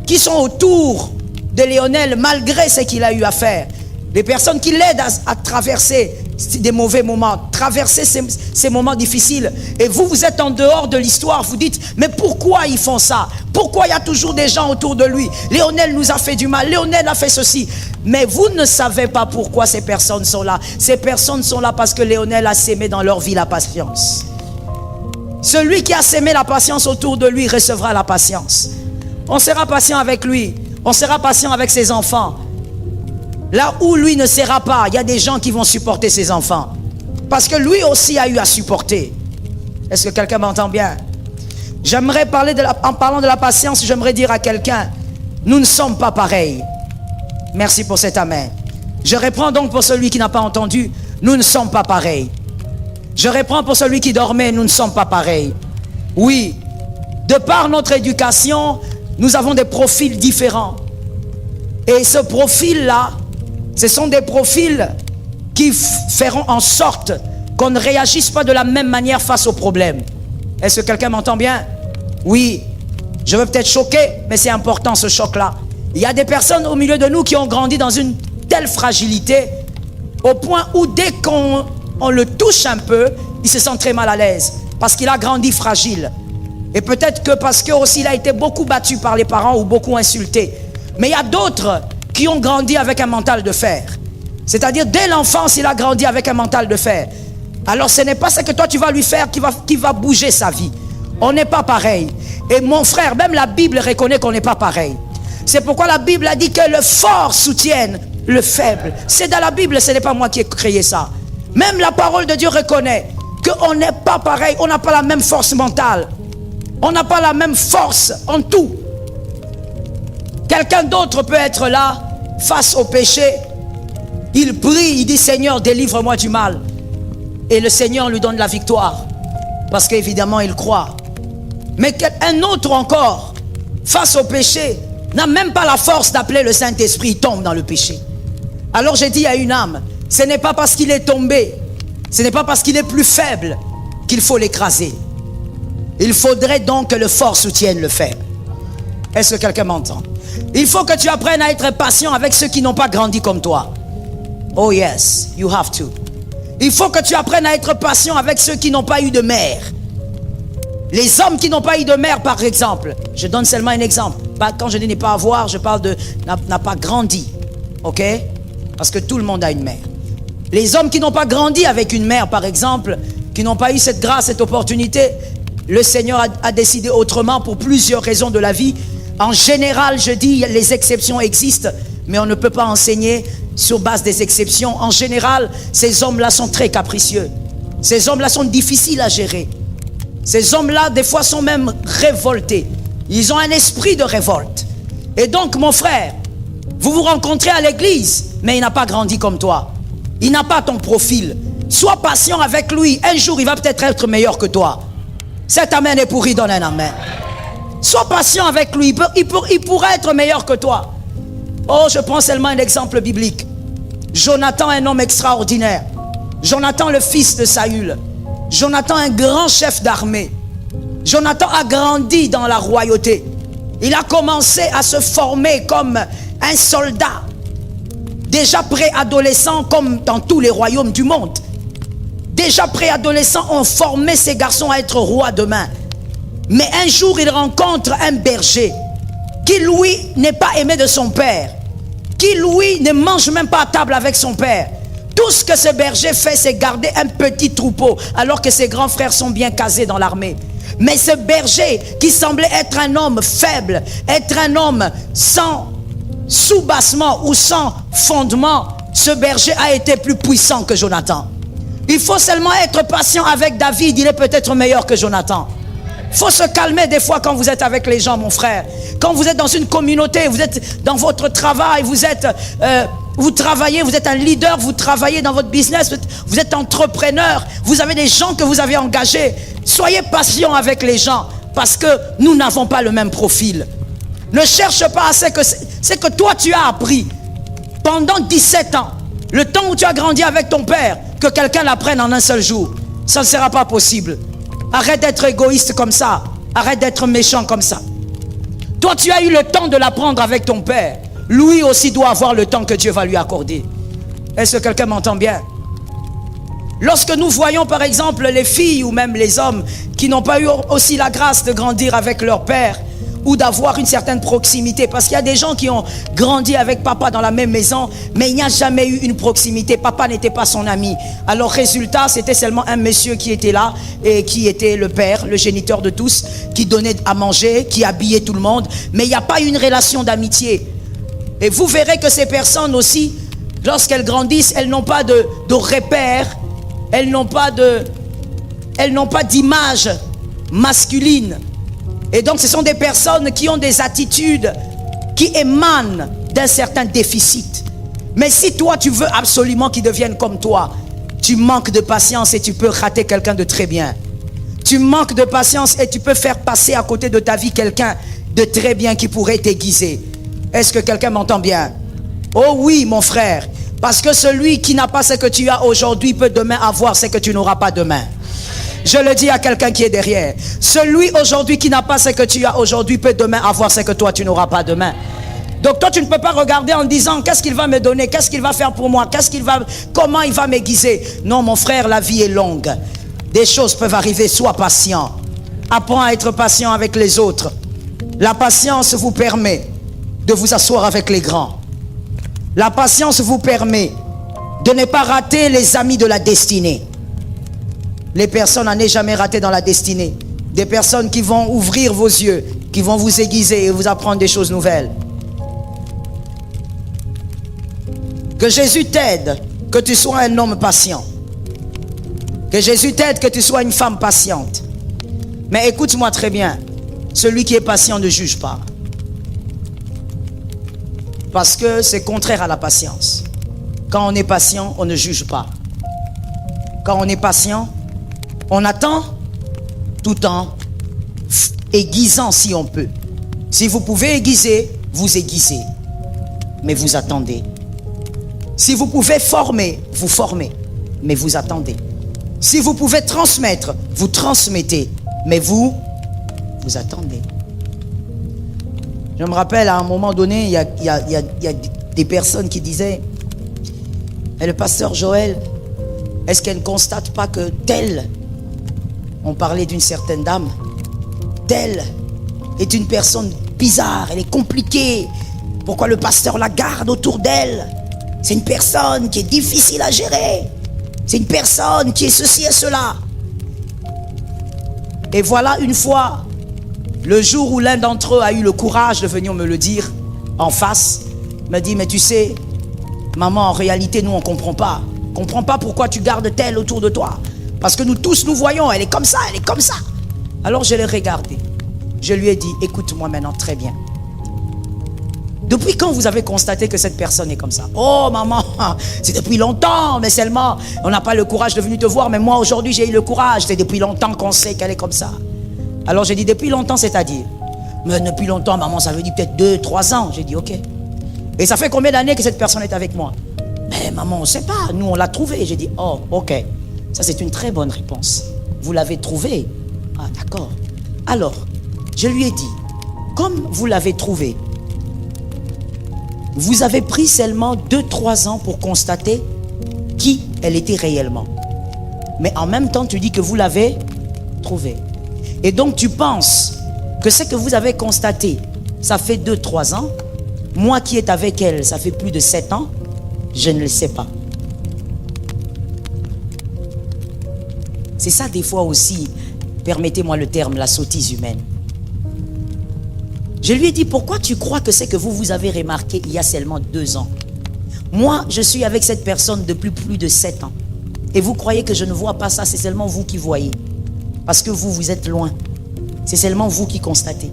qui sont autour de Lionel malgré ce qu'il a eu à faire. Des personnes qui l'aident à traverser des mauvais moments, traverser ces moments difficiles. Et vous êtes en dehors de l'histoire, vous dites, mais pourquoi ils font ça? Pourquoi il y a toujours des gens autour de lui? Lionel nous a fait du mal, Lionel a fait ceci. Mais vous ne savez pas pourquoi ces personnes sont là. Ces personnes sont là parce que Lionel a sémé dans leur vie la patience. Celui qui a sémé la patience autour de lui recevra la patience. On sera patient avec lui, on sera patient avec ses enfants. Là où lui ne sera pas, il y a des gens qui vont supporter ses enfants. Parce que lui aussi a eu à supporter. Est-ce que quelqu'un m'entend bien? J'aimerais parler en parlant de la patience, j'aimerais dire à quelqu'un, nous ne sommes pas pareils. Merci pour cet amen. Je reprends donc pour celui qui n'a pas entendu, nous ne sommes pas pareils. Je reprends pour celui qui dormait, nous ne sommes pas pareils. Oui, de par notre éducation, nous avons des profils différents. Et ce profil-là, ce sont des profils qui feront en sorte qu'on ne réagisse pas de la même manière face aux problèmes. Est-ce que quelqu'un m'entend bien? Oui, je veux peut-être choquer, mais c'est important ce choc-là. Il y a des personnes au milieu de nous qui ont grandi dans une telle fragilité Au point où dès qu'on le touche un peu, il se sent très mal à l'aise. Parce qu'il a grandi fragile. Et peut-être que parce que aussi il a été beaucoup battu par les parents ou beaucoup insulté. Mais il y a d'autres qui ont grandi avec un mental de fer. C'est-à-dire dès l'enfance, il a grandi avec un mental de fer. Alors ce n'est pas ce que toi tu vas lui faire qui va bouger sa vie. On n'est pas pareil. Et mon frère, même la Bible reconnaît qu'on n'est pas pareil. C'est pourquoi la Bible a dit que le fort soutienne le faible. C'est dans la Bible, ce n'est pas moi qui ai créé ça. Même la parole de Dieu reconnaît qu'on n'est pas pareil, on n'a pas la même force mentale. On n'a pas la même force en tout. Quelqu'un d'autre peut être là, face au péché. Il prie, il dit Seigneur, délivre-moi du mal. Et le Seigneur lui donne la victoire. Parce qu'évidemment, il croit. Mais un autre encore, face au péché, n'a même pas la force d'appeler le Saint-Esprit, il tombe dans le péché. Alors j'ai dit à une âme, ce n'est pas parce qu'il est tombé, ce n'est pas parce qu'il est plus faible qu'il faut l'écraser. Il faudrait donc que le fort soutienne le faible. Est-ce que quelqu'un m'entend? Il faut que tu apprennes à être patient avec ceux qui n'ont pas grandi comme toi. Oh yes, you have to. Il faut que tu apprennes à être patient avec ceux qui n'ont pas eu de mère. Les hommes qui n'ont pas eu de mère, par exemple. Je donne seulement un exemple. Quand je dis n'est pas avoir, je parle de n'a pas grandi. Ok? Parce que tout le monde a une mère. Les hommes qui n'ont pas grandi avec une mère, par exemple, qui n'ont pas eu cette grâce, cette opportunité, le Seigneur a décidé autrement pour plusieurs raisons de la vie. En général, je dis, les exceptions existent, mais on ne peut pas enseigner sur base des exceptions. En général, ces hommes-là sont très capricieux. Ces hommes-là sont difficiles à gérer. Ces hommes-là, des fois, sont même révoltés. Ils ont un esprit de révolte. Et donc, mon frère, vous vous rencontrez à l'église, mais il n'a pas grandi comme toi. Il n'a pas ton profil. Sois patient avec lui. Un jour, il va peut-être être meilleur que toi. Cet amen est pourri, donne un amen. Sois patient avec lui. Il pourrait être meilleur que toi. Oh, je prends seulement un exemple biblique. Jonathan, un homme extraordinaire. Jonathan, le fils de Saül. Jonathan, un grand chef d'armée. Jonathan a grandi dans la royauté. Il a commencé à se former comme un soldat. Déjà préadolescent, comme dans tous les royaumes du monde. Déjà préadolescent, on formait ces garçons à être rois demain. Mais un jour, il rencontre un berger qui, lui, n'est pas aimé de son père. Qui, lui, ne mange même pas à table avec son père. Tout ce que ce berger fait, c'est garder un petit troupeau, alors que ses grands frères sont bien casés dans l'armée. Mais ce berger, qui semblait être un homme faible, être un homme sans soubassement ou sans fondement, ce berger a été plus puissant que Jonathan. Il faut seulement être patient avec David, il est peut-être meilleur que Jonathan. Il faut se calmer des fois quand vous êtes avec les gens, mon frère. Quand vous êtes dans une communauté, vous êtes dans votre travail, vous travaillez, vous êtes un leader, vous travaillez dans votre business, vous êtes entrepreneur, vous avez des gens que vous avez engagés. Soyez patient avec les gens parce que nous n'avons pas le même profil. Ne cherche pas à ce que toi tu as appris pendant 17 ans, le temps où tu as grandi avec ton père, que quelqu'un l'apprenne en un seul jour. Ça ne sera pas possible. Arrête d'être égoïste comme ça. Arrête d'être méchant comme ça. Toi, tu as eu le temps de l'apprendre avec ton père. Lui aussi doit avoir le temps que Dieu va lui accorder. Est-ce que quelqu'un m'entend bien? Lorsque nous voyons par exemple les filles ou même les hommes qui n'ont pas eu aussi la grâce de grandir avec leur père ou d'avoir une certaine proximité, parce qu'il y a des gens qui ont grandi avec papa dans la même maison, mais il n'y a jamais eu une proximité. Papa n'était pas son ami. Alors résultat, c'était seulement un monsieur qui était là et qui était le père, le géniteur de tous, qui donnait à manger, qui habillait tout le monde, mais il n'y a pas eu une relation d'amitié. Et vous verrez que ces personnes aussi, lorsqu'elles grandissent, elles n'ont pas de repères, elles n'ont pas d'image masculine. Et donc ce sont des personnes qui ont des attitudes qui émanent d'un certain déficit. Mais si toi tu veux absolument qu'ils deviennent comme toi, tu manques de patience et tu peux rater quelqu'un de très bien. Tu manques de patience et tu peux faire passer à côté de ta vie quelqu'un de très bien qui pourrait t'aiguiser. Est-ce que quelqu'un m'entend bien? Oh oui, mon frère. Parce que celui qui n'a pas ce que tu as aujourd'hui peut demain avoir ce que tu n'auras pas demain. Je le dis à quelqu'un qui est derrière. Celui aujourd'hui qui n'a pas ce que tu as aujourd'hui peut demain avoir ce que toi tu n'auras pas demain. Donc toi, tu ne peux pas regarder en disant qu'est-ce qu'il va me donner, qu'est-ce qu'il va faire pour moi, comment il va m'aiguiser. Non, mon frère, la vie est longue. Des choses peuvent arriver, sois patient. Apprends à être patient avec les autres. La patience vous permet de vous asseoir avec les grands. La patience vous permet de ne pas rater les amis de la destinée. Les personnes n'en est jamais ratées dans la destinée. Des personnes qui vont ouvrir vos yeux, qui vont vous aiguiser et vous apprendre des choses nouvelles. Que Jésus t'aide, que tu sois un homme patient. Que Jésus t'aide, que tu sois une femme patiente. Mais écoute-moi très bien, celui qui est patient ne juge pas. Parce que c'est contraire à la patience. Quand on est patient, on ne juge pas. Quand on est patient, on attend tout en aiguisant si on peut. Si vous pouvez aiguiser, vous aiguisez. Mais vous attendez. Si vous pouvez former, vous formez. Mais vous attendez. Si vous pouvez transmettre, vous transmettez. Mais vous attendez. Je me rappelle à un moment donné, il y a des personnes qui disaient: mais le pasteur Joël, est-ce qu'elle ne constate pas que telle, on parlait d'une certaine dame, telle est une personne bizarre, elle est compliquée. Pourquoi le pasteur la garde autour d'elle? C'est une personne qui est difficile à gérer. C'est une personne qui est ceci et cela. Et voilà une fois, le jour où l'un d'entre eux a eu le courage de venir me le dire en face, me dit: mais tu sais, maman, en réalité, nous, on ne comprend pas. On ne comprend pas pourquoi tu gardes telle autour de toi. Parce que nous tous, nous voyons, elle est comme ça, elle est comme ça. Alors je l'ai regardé. Je lui ai dit: écoute-moi maintenant très bien. Depuis quand vous avez constaté que cette personne est comme ça? Oh maman, c'est depuis longtemps, mais seulement on n'a pas le courage de venir te voir. Mais moi aujourd'hui j'ai eu le courage. C'est depuis longtemps qu'on sait qu'elle est comme ça. Alors j'ai dit: depuis longtemps, c'est-à-dire? Mais depuis longtemps, maman, ça veut dire peut-être 2-3 ans. J'ai dit: ok. Et ça fait combien d'années que cette personne est avec moi? Mais maman, on ne sait pas, nous on l'a trouvée. J'ai dit: oh ok, ça c'est une très bonne réponse. Vous l'avez trouvée? Ah d'accord. Alors je lui ai dit: comme vous l'avez trouvée, vous avez pris seulement 2-3 ans pour constater qui elle était réellement. Mais en même temps, tu dis que vous l'avez trouvée. Et donc, tu penses que ce que vous avez constaté, ça fait 2-3 ans. Moi qui est avec elle, ça fait plus de 7 ans. Je ne le sais pas. C'est ça des fois aussi, permettez-moi le terme, la sottise humaine. Je lui ai dit: pourquoi tu crois que c'est que vous avez remarqué il y a seulement 2 ans? Moi, je suis avec cette personne depuis plus de 7 ans. Et vous croyez que je ne vois pas ça? C'est seulement vous qui voyez. Parce que vous êtes loin. C'est seulement vous qui constatez.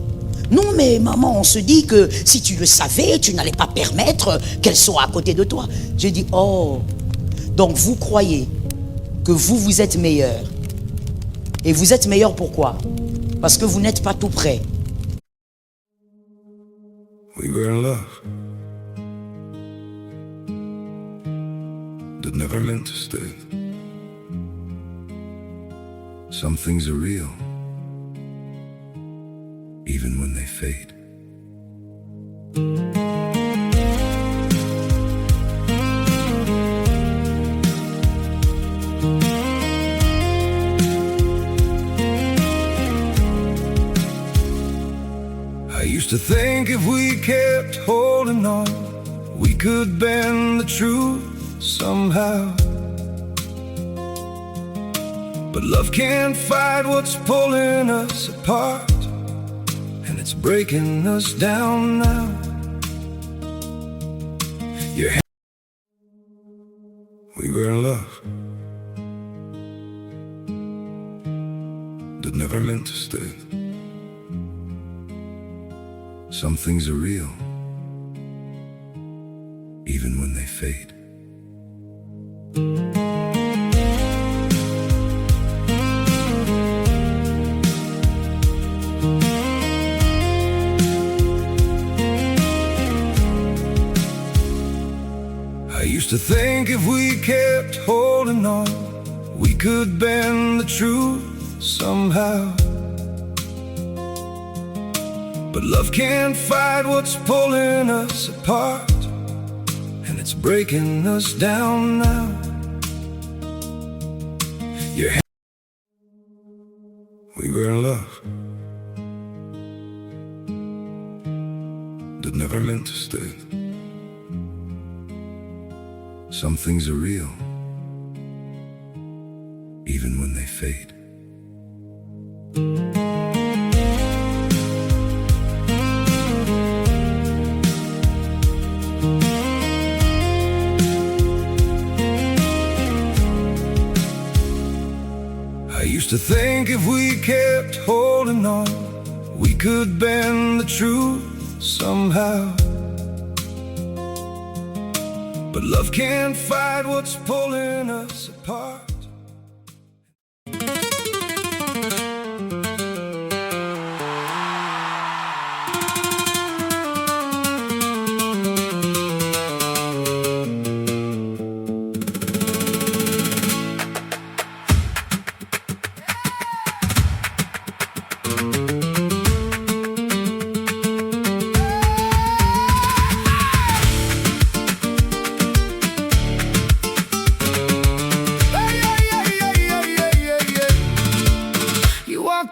Non mais maman, on se dit que si tu le savais, tu n'allais pas permettre qu'elle soit à côté de toi. J'ai dit: oh, donc vous croyez que vous êtes meilleur. Et vous êtes meilleur pourquoi? Parce que vous n'êtes pas tout près. We were in love that never meant to stay. Some things are real, even when they fade. I used to think if we kept holding on, we could bend the truth somehow. But love can't fight what's pulling us apart, and it's breaking us down now. We were in love that never meant to stay. Some things are real, even when they fade. I used to think if we kept holding on, we could bend the truth somehow. But love can't fight what's pulling us apart, and it's breaking us down now. We were in love that never meant to stay. Some things are real, even when they fade. I used to think if we kept holding on, we could bend the truth somehow. But love can't fight what's pulling us apart.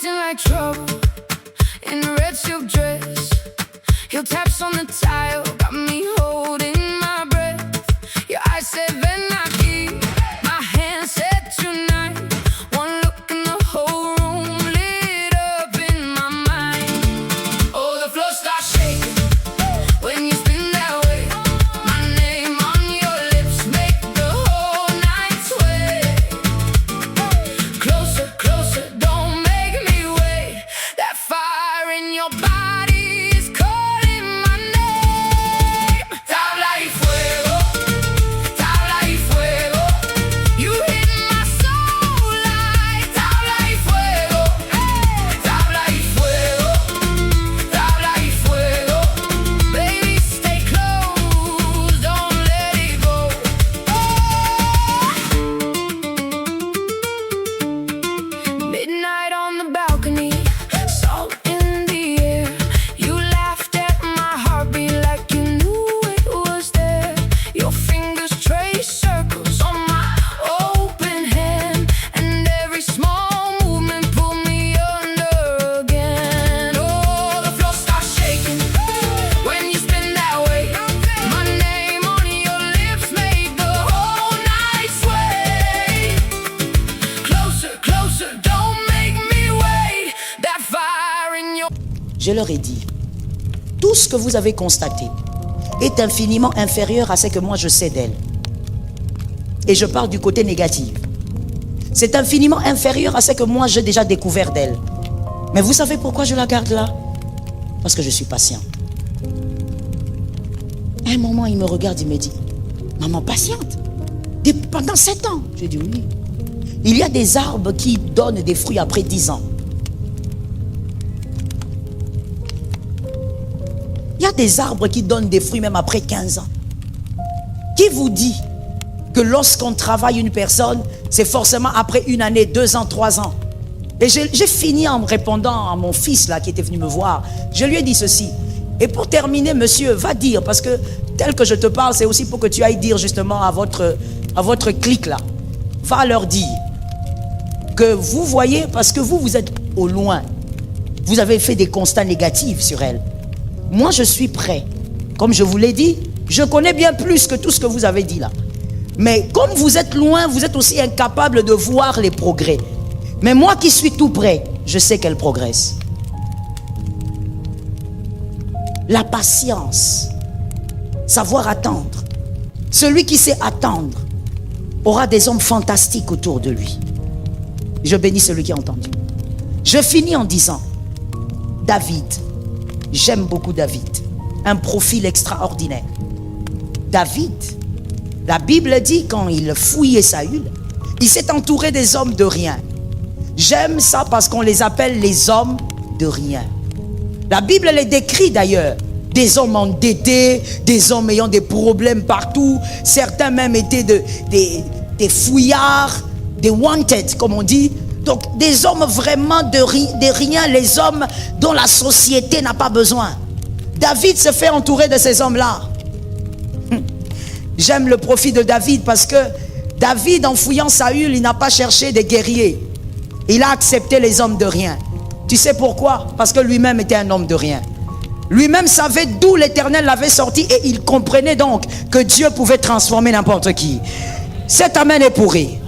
Like trouble in a red silk dress, your taps on the tile got me holding my breath. Your eyes said Venaki, my hand said tonight. One look and the whole room lit up in my mind. Oh, the floor starts shaking when you spin that way. My name on your lips make the whole night sway. Closer, closer, don't make me wait. That fire in your body is calling my name. Tabla y fuego, tabla y fuego. You hit my soul like tabla y fuego, tabla y fuego, tabla y fuego. Baby, stay close, don't let it go. Midnight on the balcony, salt in the air. You laughed at my heartbeat like you knew it was there. Your fingers trace circles on my open hand, and every small movement pulled me under again. Oh, the floor starts shaking when you spin that way. My name on your lips made the whole night sway. Closer, closer, don't make me wait. That fire in your... Je leur ai dit, tout ce que vous avez constaté est infiniment inférieur à ce que moi je sais d'elle. Et je parle du côté négatif. C'est infiniment inférieur à ce que moi j'ai déjà découvert d'elle. Mais vous savez pourquoi je la garde là? Parce que je suis patient. À un moment, il me regarde, il me dit, maman, patiente, pendant 7 ans. J'ai dit oui. Il y a des arbres qui donnent des fruits après 10 ans. Il y a des arbres qui donnent des fruits même après 15 ans. Qui vous dit que lorsqu'on travaille une personne, c'est forcément après 1 année, 2 ans, 3 ans? Et j'ai fini en répondant à mon fils là qui était venu me voir. Je lui ai dit ceci. Et pour terminer, monsieur, va dire, parce que tel que je te parle, c'est aussi pour que tu ailles dire justement à votre clique là. Va leur dire que vous voyez, parce que vous êtes au loin. Vous avez fait des constats négatifs sur elle. Moi, je suis prêt. Comme je vous l'ai dit, je connais bien plus que tout ce que vous avez dit là. Mais comme vous êtes loin, vous êtes aussi incapable de voir les progrès. Mais moi qui suis tout près, je sais qu'elle progresse. La patience, savoir attendre. Celui qui sait attendre aura des hommes fantastiques autour de lui. Je bénis celui qui a entendu. Je finis en disant, David, j'aime beaucoup David, un profil extraordinaire. David, la Bible dit quand il fouillait Saül, il s'est entouré des hommes de rien. J'aime ça parce qu'on les appelle les hommes de rien. La Bible les décrit d'ailleurs, des hommes endettés, des hommes ayant des problèmes partout. Certains même étaient des fouillards, des wanted comme on dit, Donc des hommes vraiment de rien, les hommes dont la société n'a pas besoin. David se fait entourer de ces hommes-là. J'aime le profit de David parce que David, en fouillant Saül, il n'a pas cherché des guerriers. Il a accepté les hommes de rien. Tu sais pourquoi? Parce que lui-même était un homme de rien. Lui-même savait d'où l'Éternel l'avait sorti et il comprenait donc que Dieu pouvait transformer n'importe qui. Cet amen est pourri.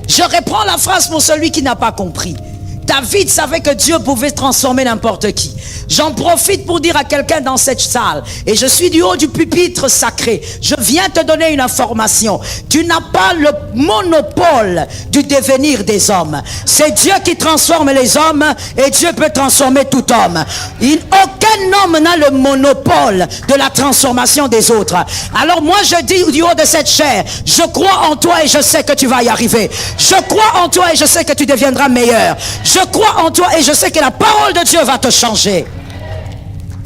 Je reprends la phrase pour celui qui n'a pas compris. David savait que Dieu pouvait transformer n'importe qui. J'en profite pour dire à quelqu'un dans cette salle, et je suis du haut du pupitre sacré, je viens te donner une information. Tu n'as pas le monopole du devenir des hommes. C'est Dieu qui transforme les hommes et Dieu peut transformer tout homme. Aucun homme n'a le monopole de la transformation des autres. Alors moi je dis du haut de cette chair, je crois en toi et je sais que tu vas y arriver. Je crois en toi et je sais que tu deviendras meilleur. Je crois en toi et je sais que la parole de Dieu va te changer.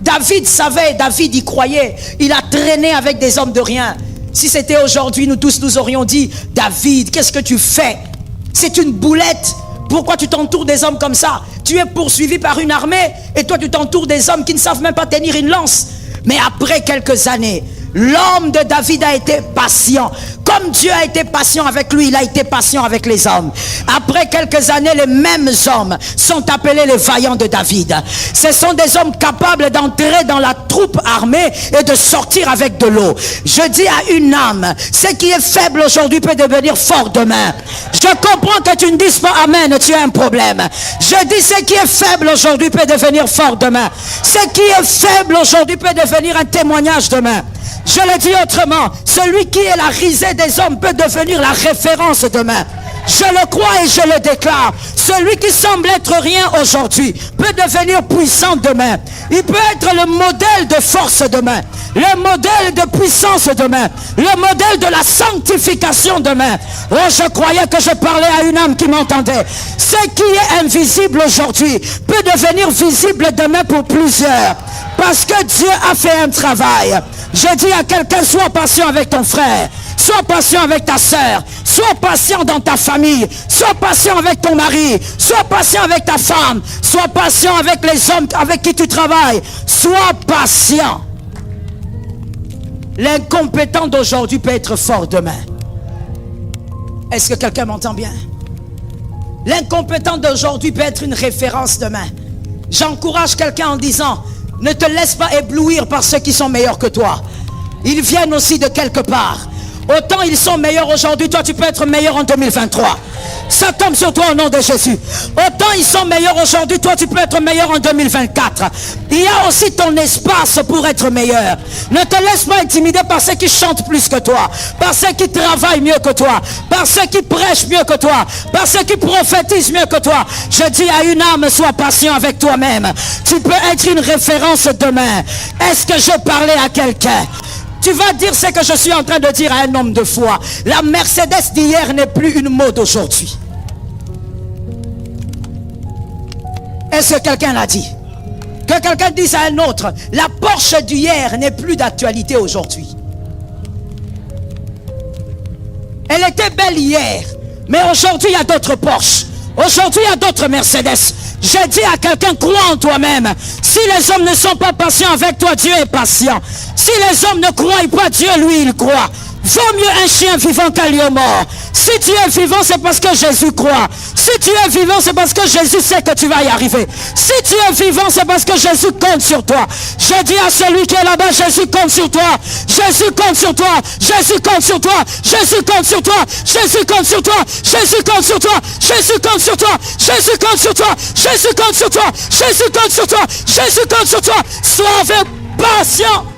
David savait, David y croyait. Il a traîné avec des hommes de rien. Si c'était aujourd'hui, nous tous nous aurions dit, David, qu'est-ce que tu fais? C'est une boulette. Pourquoi tu t'entoures des hommes comme ça? Tu es poursuivi par une armée et toi tu t'entoures des hommes qui ne savent même pas tenir une lance. Mais après quelques années, l'homme de David a été patient. Comme Dieu a été patient avec lui, il a été patient avec les hommes. Après quelques années, les mêmes hommes sont appelés les vaillants de David. Ce sont des hommes capables d'entrer dans la troupe armée et de sortir avec de l'eau. Je dis à une âme, ce qui est faible aujourd'hui peut devenir fort demain. Je comprends que tu ne dises pas amen, tu as un problème. Je dis ce qui est faible aujourd'hui peut devenir fort demain. Ce qui est faible aujourd'hui peut devenir un témoignage demain. Je le dis autrement, celui qui est la risée des hommes peut devenir la référence demain. Je le crois et je le déclare. Celui qui semble être rien aujourd'hui peut devenir puissant demain. Il peut être le modèle de force demain, le modèle de puissance demain, le modèle de la sanctification demain. Oh, je croyais que je parlais à une âme qui m'entendait. Ce qui est invisible aujourd'hui peut devenir visible demain pour plusieurs. Parce que Dieu a fait un travail. Je dis à quelqu'un, sois patient avec ton frère. Sois patient avec ta sœur. Sois patient dans ta famille. Sois patient avec ton mari. Sois patient avec ta femme. Sois patient avec les hommes avec qui tu travailles. Sois patient. L'incompétent d'aujourd'hui peut être fort demain. Est-ce que quelqu'un m'entend bien? L'incompétent d'aujourd'hui peut être une référence demain. J'encourage quelqu'un en disant, ne te laisse pas éblouir par ceux qui sont meilleurs que toi. Ils viennent aussi de quelque part. Autant ils sont meilleurs aujourd'hui, toi tu peux être meilleur en 2023. Ça tombe sur toi au nom de Jésus. Autant ils sont meilleurs aujourd'hui, toi tu peux être meilleur en 2024. Il y a aussi ton espace pour être meilleur. Ne te laisse pas intimider par ceux qui chantent plus que toi, par ceux qui travaillent mieux que toi, par ceux qui prêchent mieux que toi, par ceux qui prophétisent mieux que toi. Je dis à une âme, sois patient avec toi-même. Tu peux être une référence demain. Est-ce que je parlais à quelqu'un? Tu vas dire ce que je suis en train de dire à un homme de foi. La Mercedes d'hier n'est plus une mode aujourd'hui. Est-ce que quelqu'un l'a dit? Que quelqu'un dise à un autre, la Porsche d'hier n'est plus d'actualité aujourd'hui. Elle était belle hier, mais aujourd'hui il y a d'autres Porsche. Aujourd'hui il y a d'autres Mercedes. Je dis à quelqu'un, crois en toi-même. Si les hommes ne sont pas patients avec toi, Dieu est patient. Si les hommes ne croient pas, Dieu, lui, il croit. Vaut mieux un chien vivant qu'un lion mort. Si tu es vivant, c'est parce que Jésus croit. Si tu es vivant, c'est parce que Jésus sait que tu vas y arriver. Si tu es vivant, c'est parce que Jésus compte sur toi. Je dis à celui qui est là-bas, Jésus compte sur toi. Jésus compte sur toi. Jésus compte sur toi. Jésus compte sur toi. Jésus compte sur toi. Jésus compte sur toi. Jésus compte sur toi. Jésus compte sur toi. Jésus compte sur toi. Jésus compte sur toi. Jésus compte sur toi. Sois patient.